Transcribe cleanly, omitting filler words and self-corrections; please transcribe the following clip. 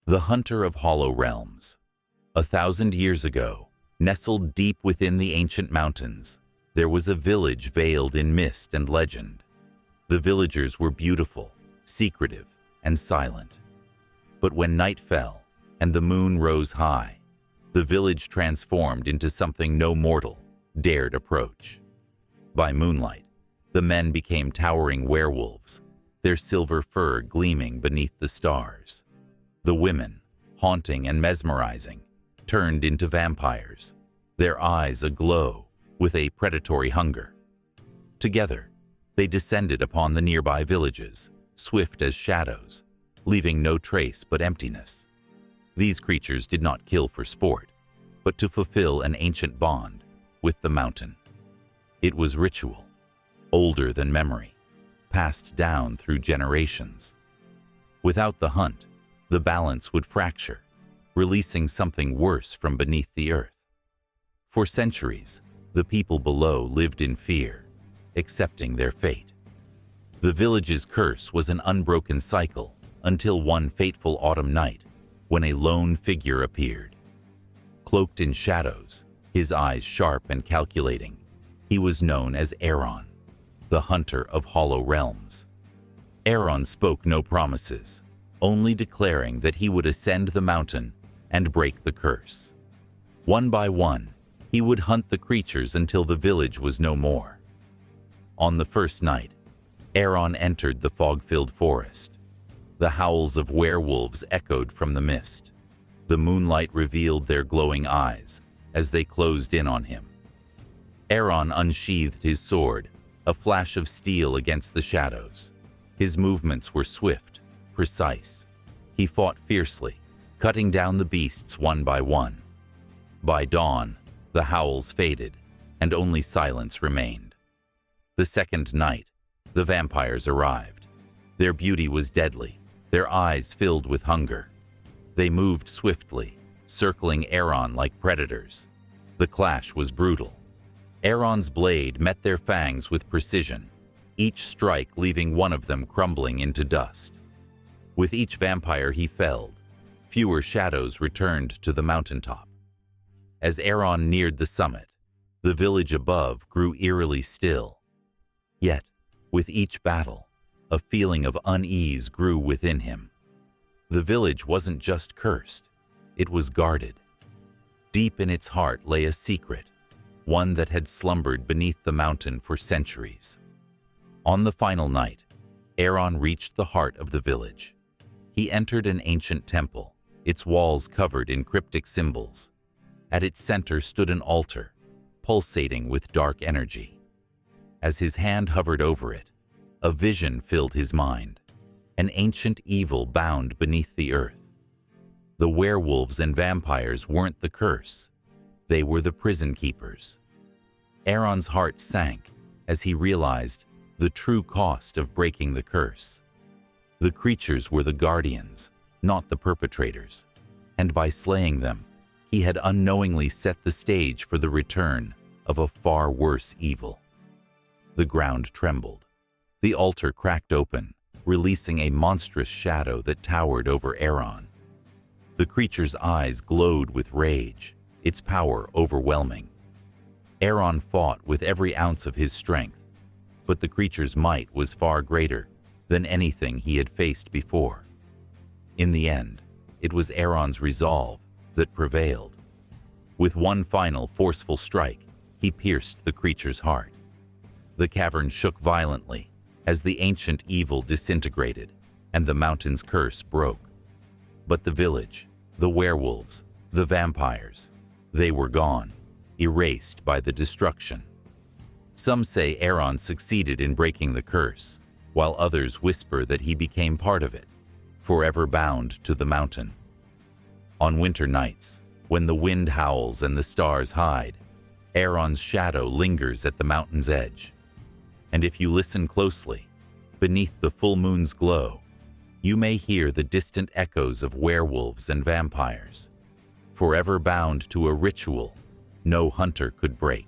The Hunter of Hollow Realms. 1,000 years ago, nestled deep within the ancient mountains, there was a village veiled in mist and legend. The villagers were beautiful, secretive, and silent. But when night fell and the moon rose high, the village transformed into something no mortal dared approach. By moonlight, the men became towering werewolves, their silver fur gleaming beneath the stars. The women, haunting and mesmerizing, turned into vampires, their eyes aglow with a predatory hunger. Together, they descended upon the nearby villages, swift as shadows, leaving no trace but emptiness. These creatures did not kill for sport, but to fulfill an ancient bond with the mountain. It was ritual, older than memory, passed down through generations. Without the hunt, the balance would fracture, releasing something worse from beneath the earth. For centuries, the people below lived in fear, accepting their fate. The village's curse was an unbroken cycle until one fateful autumn night when a lone figure appeared. Cloaked in shadows, his eyes sharp and calculating, he was known as Aaron, the Hunter of Hollow Realms. Aaron spoke no promises, only declaring that he would ascend the mountain and break the curse. One by one, he would hunt the creatures until the village was no more. On the first night, Aaron entered the fog-filled forest. The howls of werewolves echoed from the mist. The moonlight revealed their glowing eyes as they closed in on him. Aaron unsheathed his sword, a flash of steel against the shadows. His movements were swift, precise. He fought fiercely, cutting down the beasts one by one. By dawn, the howls faded, and only silence remained. The second night, the vampires arrived. Their beauty was deadly, their eyes filled with hunger. They moved swiftly, circling Aaron like predators. The clash was brutal. Aaron's blade met their fangs with precision, each strike leaving one of them crumbling into dust. With each vampire he felled, fewer shadows returned to the mountaintop. As Aaron neared the summit, the village above grew eerily still. Yet, with each battle, a feeling of unease grew within him. The village wasn't just cursed, it was guarded. Deep in its heart lay a secret, one that had slumbered beneath the mountain for centuries. On the final night, Aaron reached the heart of the village. He entered an ancient temple, its walls covered in cryptic symbols. At its center stood an altar, pulsating with dark energy. As his hand hovered over it, a vision filled his mind, an ancient evil bound beneath the earth. The werewolves and vampires weren't the curse, they were the prison keepers. Aaron's heart sank as he realized the true cost of breaking the curse. The creatures were the guardians, not the perpetrators, and by slaying them, he had unknowingly set the stage for the return of a far worse evil. The ground trembled. The altar cracked open, releasing a monstrous shadow that towered over Aaron. The creature's eyes glowed with rage, its power overwhelming. Aaron fought with every ounce of his strength, but the creature's might was far greater than anything he had faced before. In the end, it was Aaron's resolve that prevailed. With one final forceful strike, he pierced the creature's heart. The cavern shook violently as the ancient evil disintegrated and the mountain's curse broke. But the village, the werewolves, the vampires, they were gone, erased by the destruction. Some say Aaron succeeded in breaking the curse, while others whisper that he became part of it, forever bound to the mountain. On winter nights, when the wind howls and the stars hide, Aaron's shadow lingers at the mountain's edge. And if you listen closely, beneath the full moon's glow, you may hear the distant echoes of werewolves and vampires, forever bound to a ritual no hunter could break.